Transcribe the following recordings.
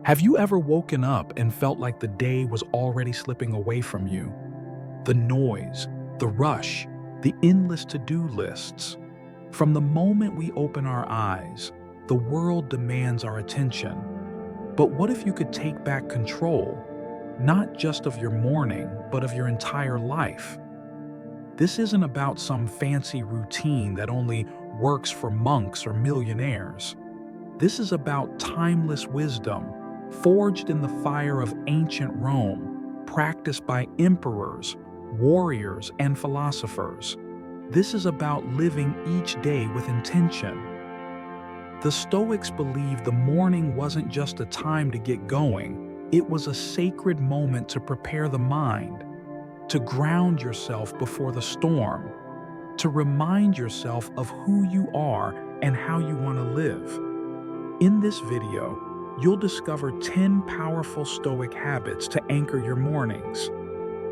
Have you ever woken up and felt like the day was already slipping away from you? The noise, the rush, the endless to-do lists. From the moment we open our eyes, the world demands our attention. But what if you could take back control, not just of your morning, but of your entire life? This isn't about some fancy routine that only works for monks or millionaires. This is about timeless wisdom, forged in the fire of ancient Rome, practiced by emperors, warriors, and philosophers. This is about living each day with intention. The Stoics believed the morning wasn't just a time to get going, it was a sacred moment to prepare the mind, to ground yourself before the storm, to remind yourself of who you are and how you want to live. In this video, you'll discover 10 powerful Stoic habits to anchor your mornings.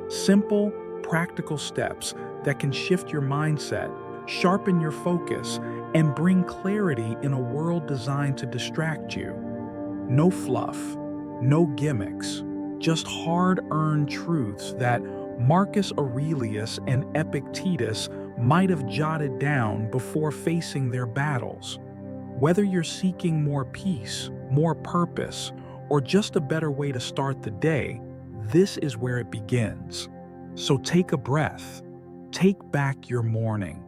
Simple, practical steps that can shift your mindset, sharpen your focus, and bring clarity in a world designed to distract you. No fluff, no gimmicks, just hard-earned truths that Marcus Aurelius and Epictetus might have jotted down before facing their battles. Whether you're seeking more peace, more purpose, or just a better way to start the day, this is where it begins. So take a breath. Take back your morning.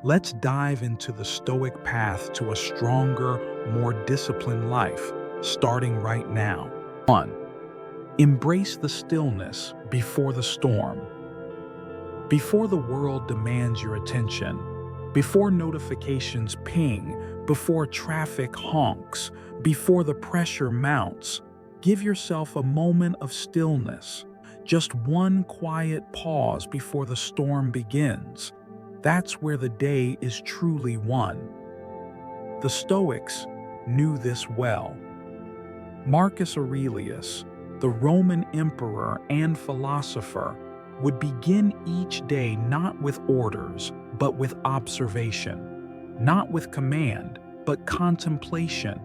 Let's dive into the Stoic path to a stronger, more disciplined life, starting right now. 1. Embrace the stillness before the storm. Before the world demands your attention, before notifications ping, before traffic honks, before the pressure mounts, give yourself a moment of stillness. Just one quiet pause before the storm begins. That's where the day is truly won. The Stoics knew this well. Marcus Aurelius, the Roman emperor and philosopher, would begin each day not with orders, but with observation, not with command, but contemplation.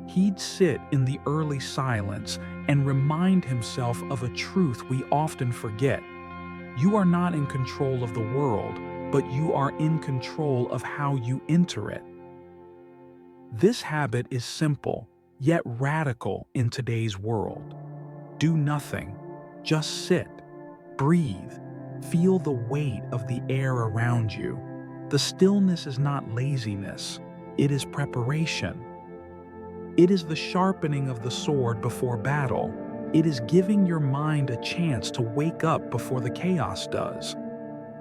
He'd sit in the early silence and remind himself of a truth we often forget. You are not in control of the world, but you are in control of how you enter it. This habit is simple, yet radical in today's world. Do nothing, just sit. Breathe. Feel the weight of the air around you. The stillness is not laziness, it is preparation. It is the sharpening of the sword before battle. It is giving your mind a chance to wake up before the chaos does.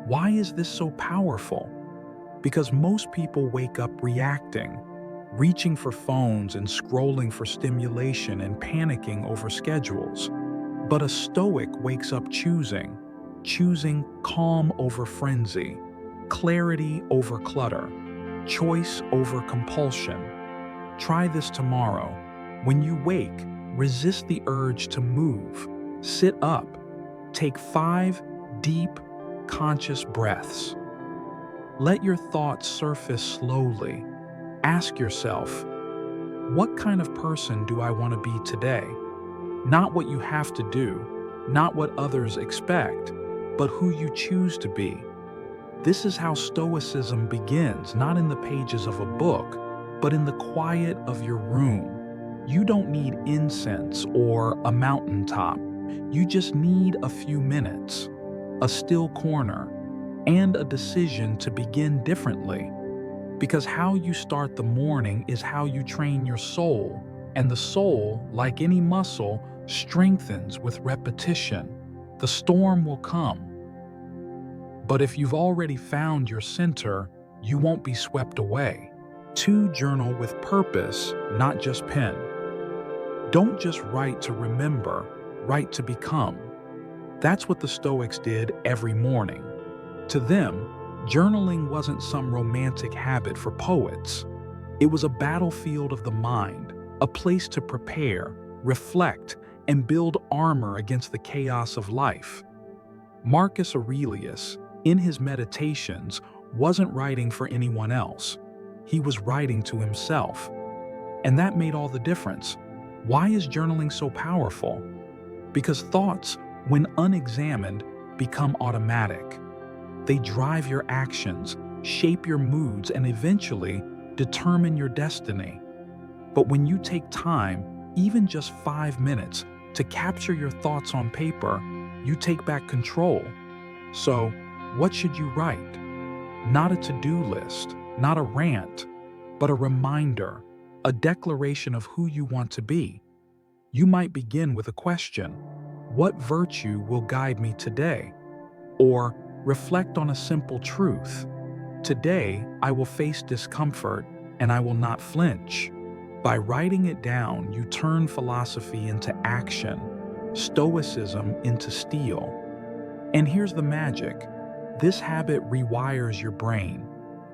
Why is this so powerful? Because most people wake up reacting, reaching for phones and scrolling for stimulation and panicking over schedules. But a Stoic wakes up choosing calm over frenzy, clarity over clutter, choice over compulsion. Try this tomorrow. When you wake, resist the urge to move. Sit up. Take 5 deep, conscious breaths. Let your thoughts surface slowly. Ask yourself, what kind of person do I want to be today? Not what you have to do, not what others expect, but who you choose to be. This is how Stoicism begins, not in the pages of a book, but in the quiet of your room. You don't need incense or a mountaintop. You just need a few minutes, a still corner, and a decision to begin differently. Because how you start the morning is how you train your soul, and the soul, like any muscle, strengthens with repetition. The storm will come. But if you've already found your center, you won't be swept away. 2. Journal with purpose, not just pen. Don't just write to remember, write to become. That's what the Stoics did every morning. To them, journaling wasn't some romantic habit for poets. It was a battlefield of the mind, a place to prepare, reflect, and build armor against the chaos of life. Marcus Aurelius, in his meditations, wasn't writing for anyone else. He was writing to himself. And that made all the difference. Why is journaling so powerful? Because thoughts, when unexamined, become automatic. They drive your actions, shape your moods, and eventually determine your destiny. But when you take time, even just 5 minutes, to capture your thoughts on paper, you take back control. So, what should you write? Not a to-do list, not a rant, but a reminder, a declaration of who you want to be. You might begin with a question: what virtue will guide me today? Or reflect on a simple truth: today I will face discomfort and I will not flinch. By writing it down, you turn philosophy into action, stoicism into steel. And here's the magic: this habit rewires your brain.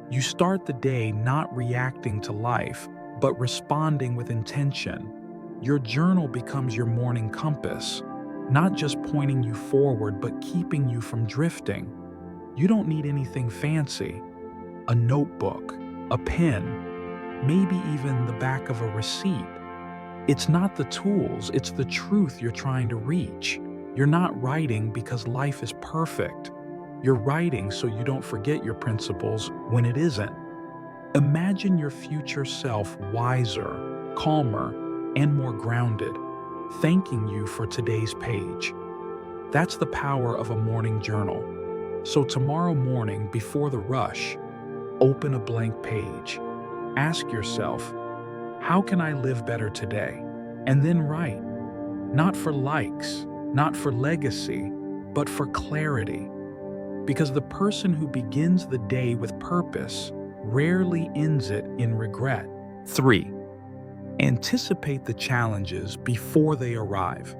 You start the day not reacting to life, but responding with intention. Your journal becomes your morning compass, not just pointing you forward, but keeping you from drifting. You don't need anything fancy: a notebook, a pen, maybe even the back of a receipt. It's not the tools, it's the truth you're trying to reach. You're not writing because life is perfect. You're writing so you don't forget your principles when it isn't. Imagine your future self wiser, calmer, and more grounded, thanking you for today's page. That's the power of a morning journal. So tomorrow morning, before the rush, open a blank page. Ask yourself, how can I live better today? And then write. Not for likes, not for legacy, but for clarity. Because the person who begins the day with purpose rarely ends it in regret. 3. Anticipate the challenges before they arrive.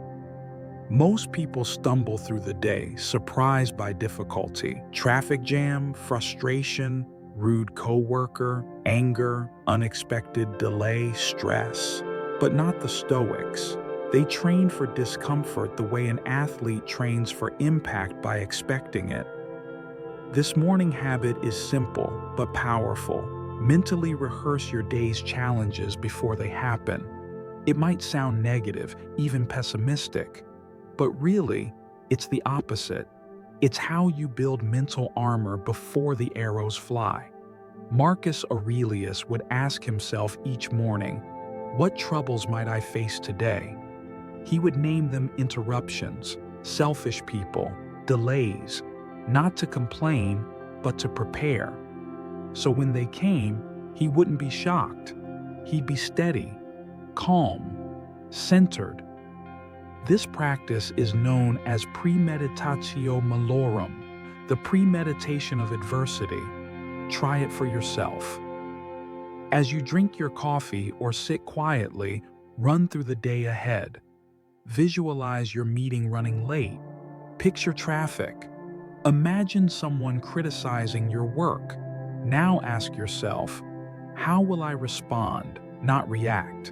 Most people stumble through the day, surprised by difficulty: traffic jam, frustration, rude coworker, anger, unexpected delay, stress. But not the Stoics. They train for discomfort the way an athlete trains for impact by expecting it. This morning habit is simple but powerful. Mentally rehearse your day's challenges before they happen. It might sound negative, even pessimistic, but really, it's the opposite. It's how you build mental armor before the arrows fly. Marcus Aurelius would ask himself each morning, what troubles might I face today? He would name them interruptions, selfish people, delays, not to complain, but to prepare. So when they came, he wouldn't be shocked. He'd be steady, calm, centered. This practice is known as premeditatio malorum, the premeditation of adversity. Try it for yourself. As you drink your coffee or sit quietly, run through the day ahead. Visualize your meeting running late. Picture traffic. Imagine someone criticizing your work. Now ask yourself, how will I respond, not react?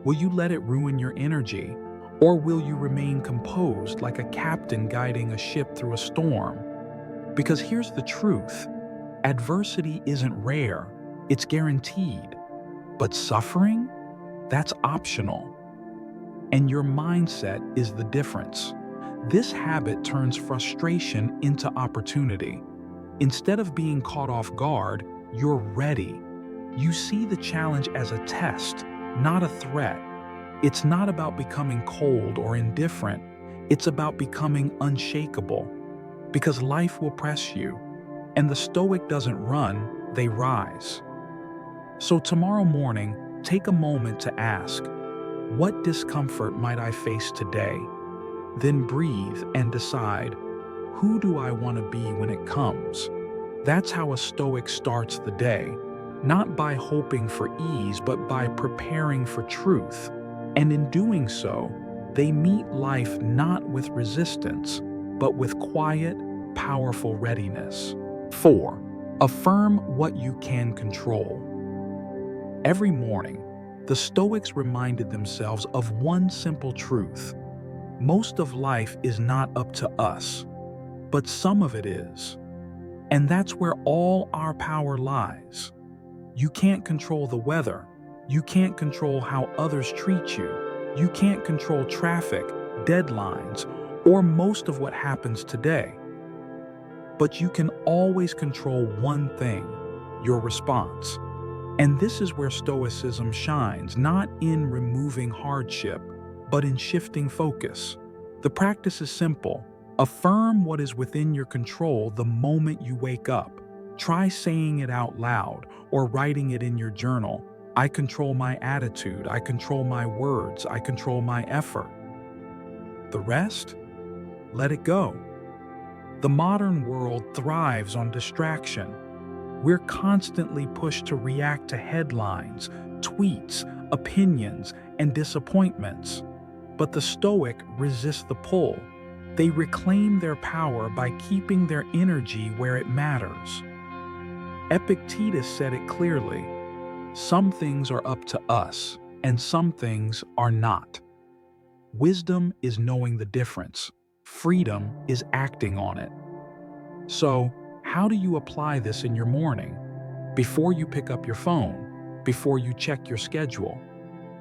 Will you let it ruin your energy, or will you remain composed like a captain guiding a ship through a storm? Because here's the truth: adversity isn't rare, it's guaranteed. But suffering? That's optional. And your mindset is the difference. This habit turns frustration into opportunity. Instead of being caught off guard, you're ready. You see the challenge as a test, not a threat. It's not about becoming cold or indifferent. It's about becoming unshakable. Because life will press you, and the Stoic doesn't run, they rise. So tomorrow morning, take a moment to ask, what discomfort might I face today? Then breathe and decide, who do I want to be when it comes? That's how a Stoic starts the day, not by hoping for ease, but by preparing for truth. And in doing so, they meet life not with resistance, but with quiet, powerful readiness. 4. Affirm what you can control. Every morning, the Stoics reminded themselves of one simple truth: most of life is not up to us, but some of it is. And that's where all our power lies. You can't control the weather. You can't control how others treat you. You can't control traffic, deadlines, or most of what happens today. But you can always control one thing: your response. And this is where Stoicism shines, not in removing hardship, but in shifting focus. The practice is simple. Affirm what is within your control the moment you wake up. Try saying it out loud or writing it in your journal. I control my attitude, I control my words, I control my effort. The rest? Let it go. The modern world thrives on distraction. We're constantly pushed to react to headlines, tweets, opinions, and disappointments. But the Stoic resist the pull. They reclaim their power by keeping their energy where it matters. Epictetus said it clearly: some things are up to us, and some things are not. Wisdom is knowing the difference. Freedom is acting on it. So, how do you apply this in your morning? Before you pick up your phone, before you check your schedule,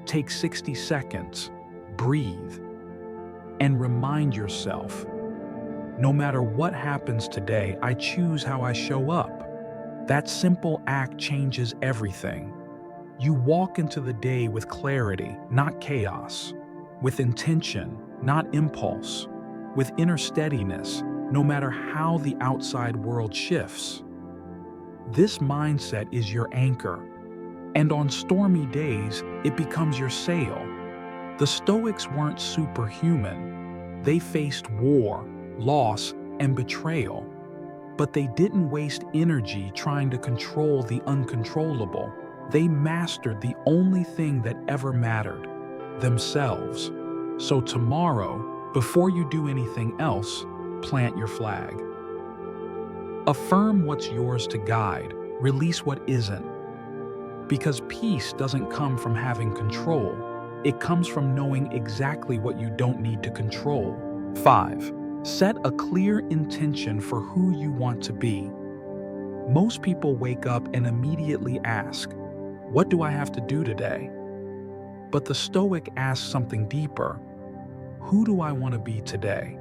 take 60 seconds, breathe, and remind yourself, no matter what happens today, I choose how I show up. That simple act changes everything. You walk into the day with clarity, not chaos, with intention, not impulse, with inner steadiness, no matter how the outside world shifts. This mindset is your anchor, and on stormy days, it becomes your sail. The Stoics weren't superhuman. They faced war, loss, and betrayal, but they didn't waste energy trying to control the uncontrollable. They mastered the only thing that ever mattered: themselves. So tomorrow, before you do anything else, plant your flag. Affirm what's yours to guide, release what isn't. Because peace doesn't come from having control, it comes from knowing exactly what you don't need to control. 5. Set a clear intention for who you want to be. Most people wake up and immediately ask, what do I have to do today? But the Stoic asks something deeper. Who do I want to be today?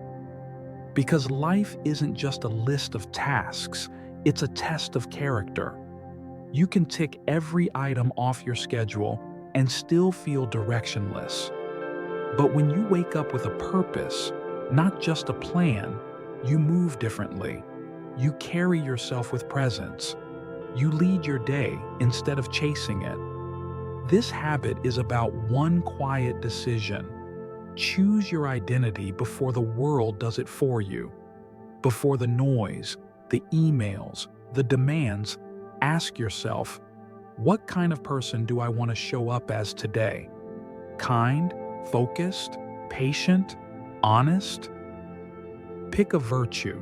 Because life isn't just a list of tasks, it's a test of character. You can tick every item off your schedule and still feel directionless. But when you wake up with a purpose, not just a plan, you move differently. You carry yourself with presence. You lead your day instead of chasing it. This habit is about one quiet decision. Choose your identity before the world does it for you. Before the noise, the emails, the demands, ask yourself, what kind of person do I want to show up as today? Kind, focused, patient, honest? Pick a virtue.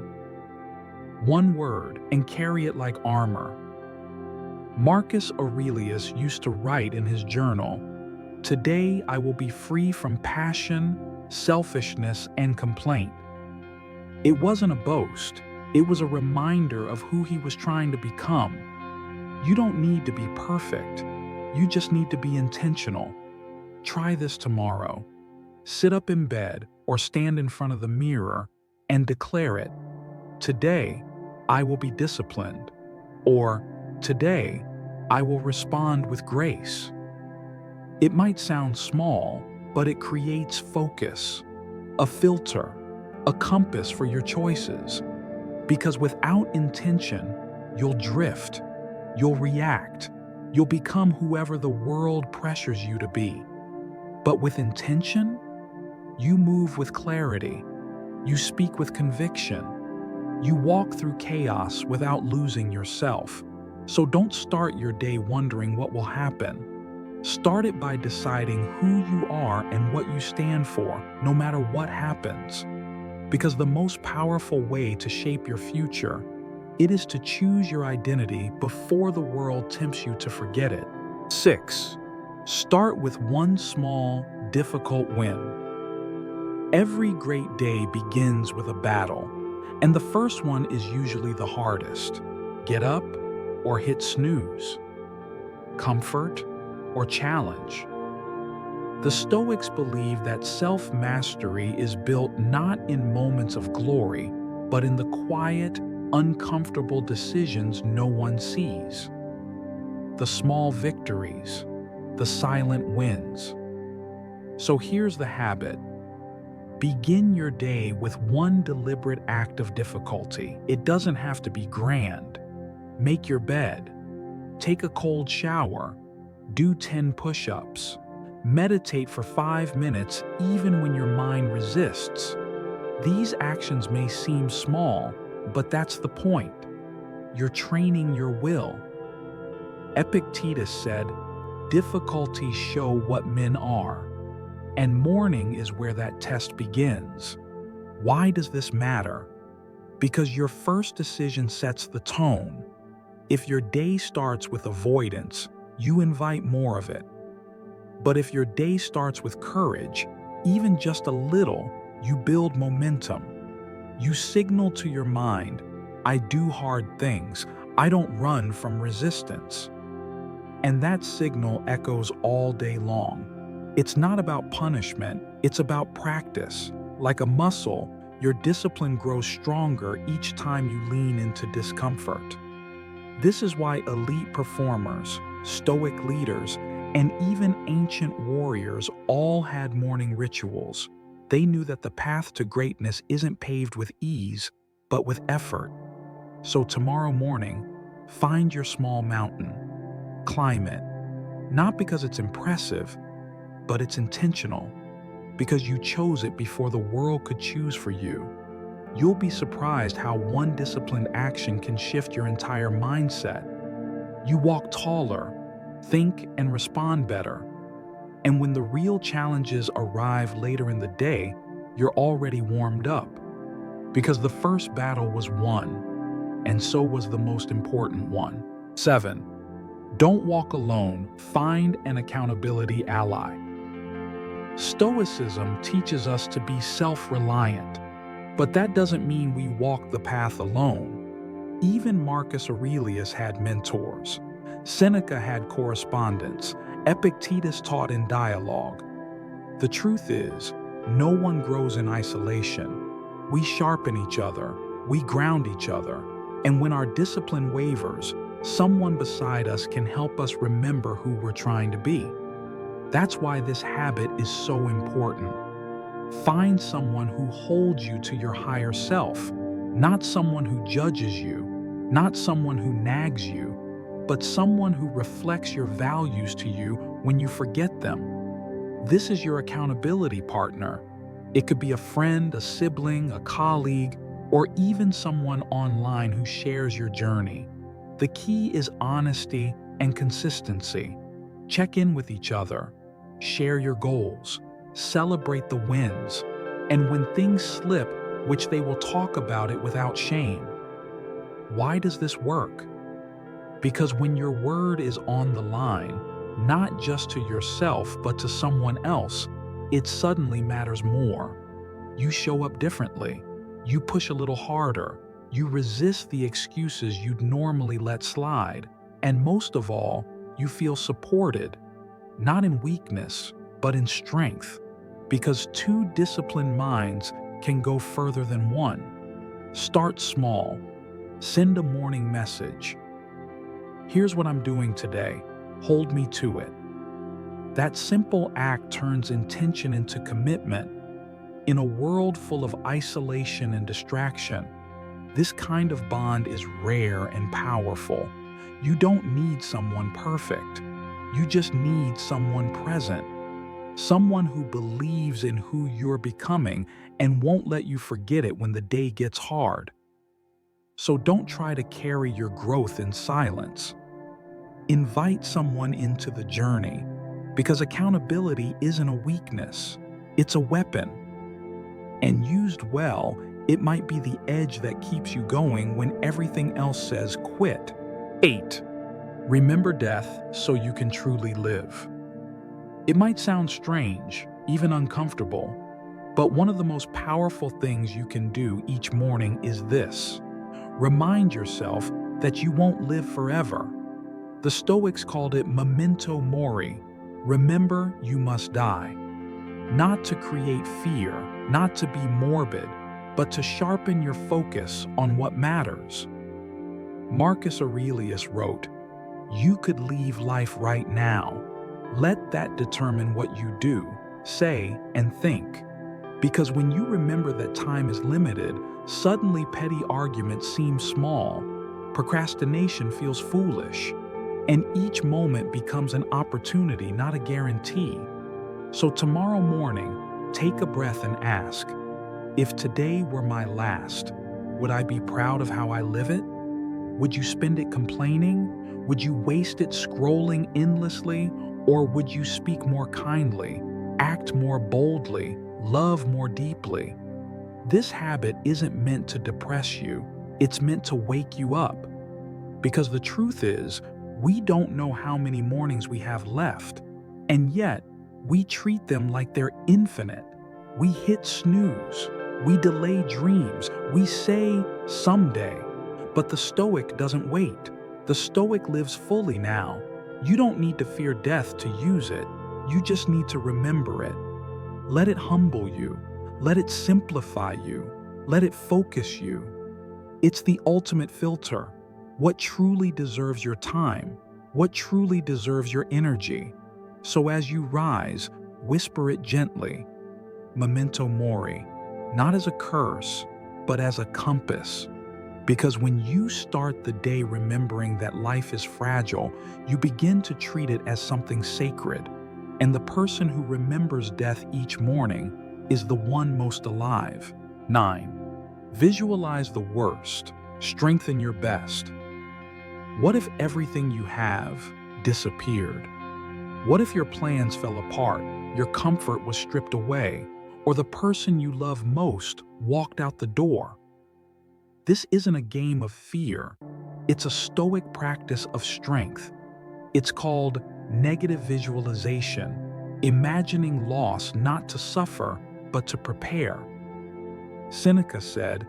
One word, and carry it like armor. Marcus Aurelius used to write in his journal, "Today I will be free from passion, selfishness, and complaint." It wasn't a boast. It was a reminder of who he was trying to become. You don't need to be perfect. You just need to be intentional. Try this tomorrow. Sit up in bed or stand in front of the mirror and declare it. Today, I will be disciplined. Or, today, I will respond with grace. It might sound small, but it creates focus, a filter, a compass for your choices. Because without intention, you'll drift, you'll react, you'll become whoever the world pressures you to be. But with intention, you move with clarity, you speak with conviction, you walk through chaos without losing yourself. So don't start your day wondering what will happen. Start it by deciding who you are and what you stand for, no matter what happens. Because the most powerful way to shape your future, it is to choose your identity before the world tempts you to forget it. 6. Start with one small, difficult win. Every great day begins with a battle, and the first one is usually the hardest. Get up or hit snooze. Comfort or challenge. The Stoics believe that self-mastery is built not in moments of glory, but in the quiet, uncomfortable decisions no one sees. The small victories, the silent wins. So here's the habit. Begin your day with one deliberate act of difficulty. It doesn't have to be grand. Make your bed. Take a cold shower. Do 10 push-ups. Meditate for 5 minutes even when your mind resists. These actions may seem small, but that's the point. You're training your will. Epictetus said, "Difficulties show what men are." And morning is where that test begins. Why does this matter? Because your first decision sets the tone. If your day starts with avoidance, you invite more of it. But if your day starts with courage, even just a little, you build momentum. You signal to your mind, I do hard things, I don't run from resistance. And that signal echoes all day long. It's not about punishment, it's about practice. Like a muscle, your discipline grows stronger each time you lean into discomfort. This is why elite performers, Stoic leaders, and even ancient warriors all had morning rituals. They knew that the path to greatness isn't paved with ease, but with effort. So tomorrow morning, find your small mountain. Climb it. Not because it's impressive, but it's intentional. Because you chose it before the world could choose for you. You'll be surprised how one disciplined action can shift your entire mindset. You walk taller, think and respond better. And when the real challenges arrive later in the day, you're already warmed up. Because the first battle was won, and so was the most important one. 7. Don't walk alone. Find an accountability ally. Stoicism teaches us to be self-reliant, but that doesn't mean we walk the path alone. Even Marcus Aurelius had mentors. Seneca had correspondents. Epictetus taught in dialogue. The truth is, no one grows in isolation. We sharpen each other, we ground each other, and when our discipline wavers, someone beside us can help us remember who we're trying to be. That's why this habit is so important. Find someone who holds you to your higher self, not someone who judges you, not someone who nags you, but someone who reflects your values to you when you forget them. This is your accountability partner. It could be a friend, a sibling, a colleague, or even someone online who shares your journey. The key is honesty and consistency. Check in with each other, share your goals, celebrate the wins, and when things slip, which they will talk about it without shame. Why does this work? Because when your word is on the line, not just to yourself but to someone else, it suddenly matters more. You show up differently. You push a little harder. You resist the excuses you'd normally let slide. And most of all, you feel supported, not in weakness, but in strength. Because two disciplined minds can go further than one. Start small. Send a morning message. Here's what I'm doing today. Hold me to it. That simple act turns intention into commitment. In a world full of isolation and distraction, this kind of bond is rare and powerful. You don't need someone perfect. You just need someone present. Someone who believes in who you're becoming and won't let you forget it when the day gets hard. So don't try to carry your growth in silence. Invite someone into the journey, because accountability isn't a weakness, it's a weapon. And used well, it might be the edge that keeps you going when everything else says quit. 8. Remember death so you can truly live. It might sound strange, even uncomfortable, but one of the most powerful things you can do each morning is this. Remind yourself that you won't live forever. The Stoics called it memento mori, Remember, you must die. Not to create fear, not to be morbid, but to sharpen your focus on what matters. Marcus Aurelius wrote, "You could leave life right now. Let that determine what you do, say, and think." Because when you remember that time is limited, suddenly petty arguments seem small, procrastination feels foolish, and each moment becomes an opportunity, not a guarantee. So tomorrow morning, take a breath and ask, if today were my last, would I be proud of how I live it? Would you spend it complaining? Would you waste it scrolling endlessly? Or would you speak more kindly, act more boldly, love more deeply? This habit isn't meant to depress you, it's meant to wake you up. Because the truth is, we don't know how many mornings we have left, and yet we treat them like they're infinite. We hit snooze, we delay dreams, we say someday. But the Stoic doesn't wait. The Stoic lives fully now. You don't need to fear death to use it, you just need to remember it. Let it humble you, let it simplify you, let it focus you. It's the ultimate filter. What truly deserves your time? What truly deserves your energy? So as you rise, whisper it gently. Memento mori, not as a curse, but as a compass. Because when you start the day remembering that life is fragile, you begin to treat it as something sacred. And the person who remembers death each morning is the one most alive. 9. Visualize the worst. Strengthen your best. What if everything you have disappeared? What if your plans fell apart, your comfort was stripped away, or the person you love most walked out the door? This isn't a game of fear. It's a Stoic practice of strength. It's called negative visualization, imagining loss not to suffer, but to prepare. Seneca said,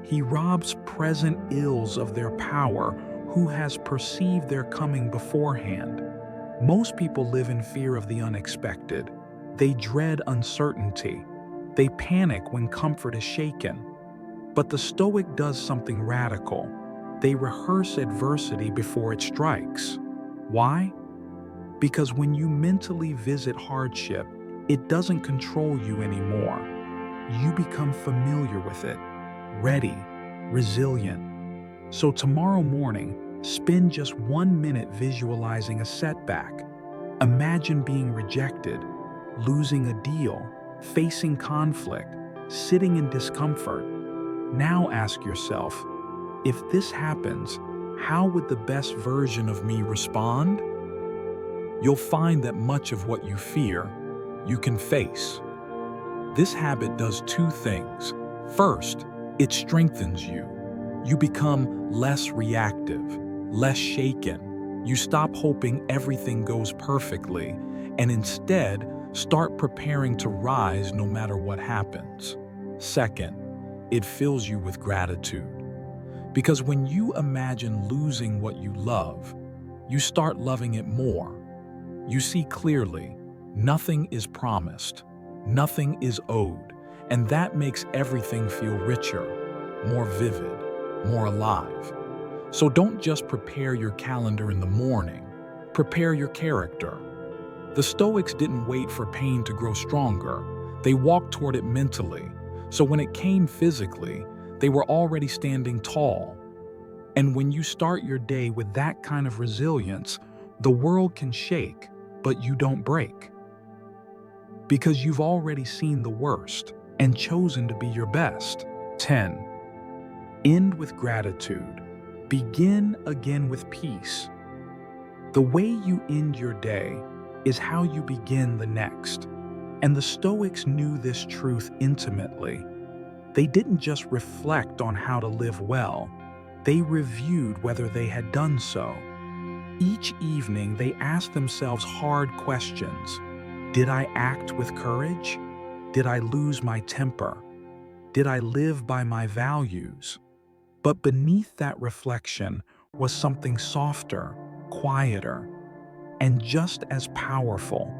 "He robs present ills of their power who has perceived their coming beforehand." Most people live in fear of the unexpected. They dread uncertainty. They panic when comfort is shaken. But the Stoic does something radical. They rehearse adversity before it strikes. Why? Because when you mentally visit hardship, it doesn't control you anymore. You become familiar with it, ready, resilient. So tomorrow morning, spend just 1 minute visualizing a setback. Imagine being rejected, losing a deal, facing conflict, sitting in discomfort. Now ask yourself, if this happens, how would the best version of me respond? You'll find that much of what you fear, you can face. This habit does two things. First, it strengthens you. You become less reactive, less shaken. You stop hoping everything goes perfectly, and instead start preparing to rise no matter what happens. Second, it fills you with gratitude. Because when you imagine losing what you love, you start loving it more. You see clearly, nothing is promised, nothing is owed, and that makes everything feel richer, more vivid, more alive. So don't just prepare your calendar in the morning, prepare your character. The Stoics didn't wait for pain to grow stronger, they walked toward it mentally. So when it came physically, they were already standing tall. And when you start your day with that kind of resilience, the world can shake, but you don't break. Because you've already seen the worst and chosen to be your best. 10. End with gratitude. Begin again with peace. The way you end your day is how you begin the next. And the Stoics knew this truth intimately. They didn't just reflect on how to live well, they reviewed whether they had done so. Each evening, they asked themselves hard questions. Did I act with courage? Did I lose my temper? Did I live by my values? But beneath that reflection was something softer, quieter. and just as powerful,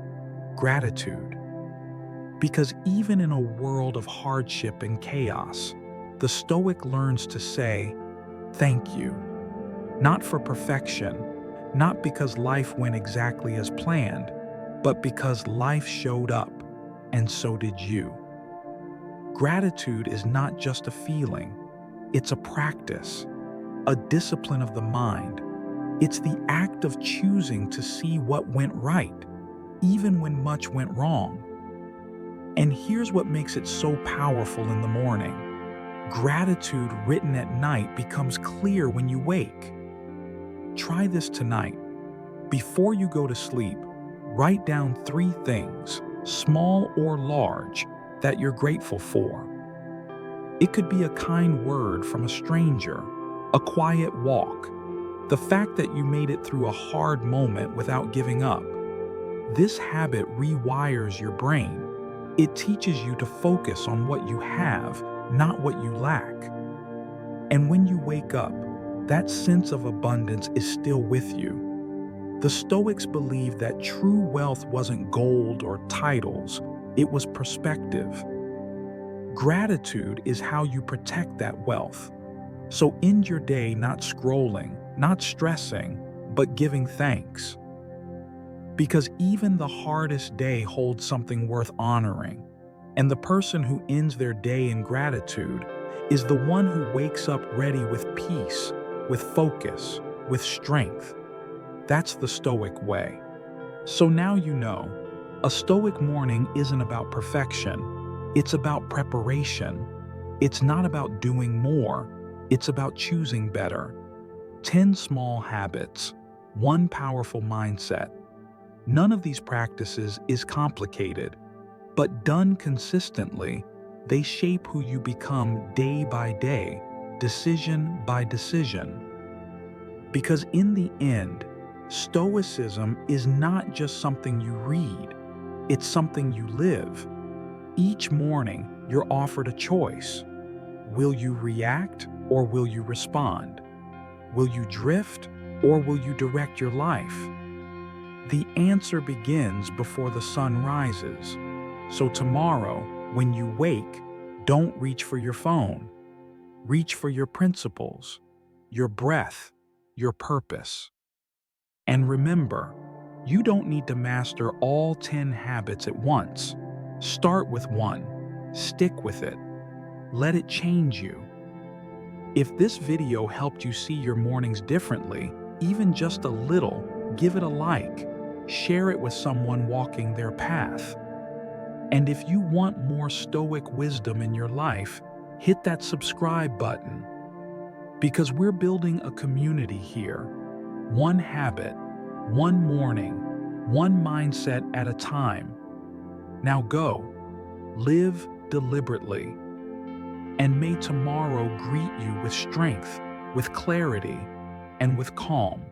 gratitude. Because even in a world of hardship and chaos, the Stoic learns to say, thank you. Not for perfection, not because life went exactly as planned, but because life showed up, and so did you. Gratitude is not just a feeling, it's a practice, a discipline of the mind. It's the act of choosing to see what went right, even when much went wrong. And here's what makes it so powerful in the morning. Gratitude written at night becomes clear when you wake. Try this tonight. Before you go to sleep, write down 3 things, small or large, that you're grateful for. It could be a kind word from a stranger, a quiet walk, the fact that you made it through a hard moment without giving up. This habit rewires your brain. It teaches you to focus on what you have, not what you lack. And when you wake up, that sense of abundance is still with you. The Stoics believed that true wealth wasn't gold or titles, it was perspective. Gratitude is how you protect that wealth. So end your day not scrolling, not stressing, but giving thanks. Because even the hardest day holds something worth honoring, and the person who ends their day in gratitude is the one who wakes up ready with peace, with focus, with strength. That's the Stoic way. So now you know, a Stoic morning isn't about perfection, it's about preparation. It's not about doing more, it's about choosing better. 10 small habits, 1 powerful mindset. None of these practices is complicated, but done consistently, they shape who you become day by day, decision by decision. Because in the end, Stoicism is not just something you read, it's something you live. Each morning, you're offered a choice. Will you react or will you respond? Will you drift or will you direct your life? The answer begins before the sun rises. So tomorrow, when you wake, don't reach for your phone. Reach for your principles, your breath, your purpose. And remember, you don't need to master all 10 habits at once. Start with 1. Stick with it. Let it change you. If this video helped you see your mornings differently, even just a little, give it a like. Share it with someone walking their path. And if you want more Stoic wisdom in your life, hit that subscribe button. Because we're building a community here. 1 habit, 1 morning, 1 mindset at a time. Now go, live deliberately. And may tomorrow greet you with strength, with clarity, and with calm.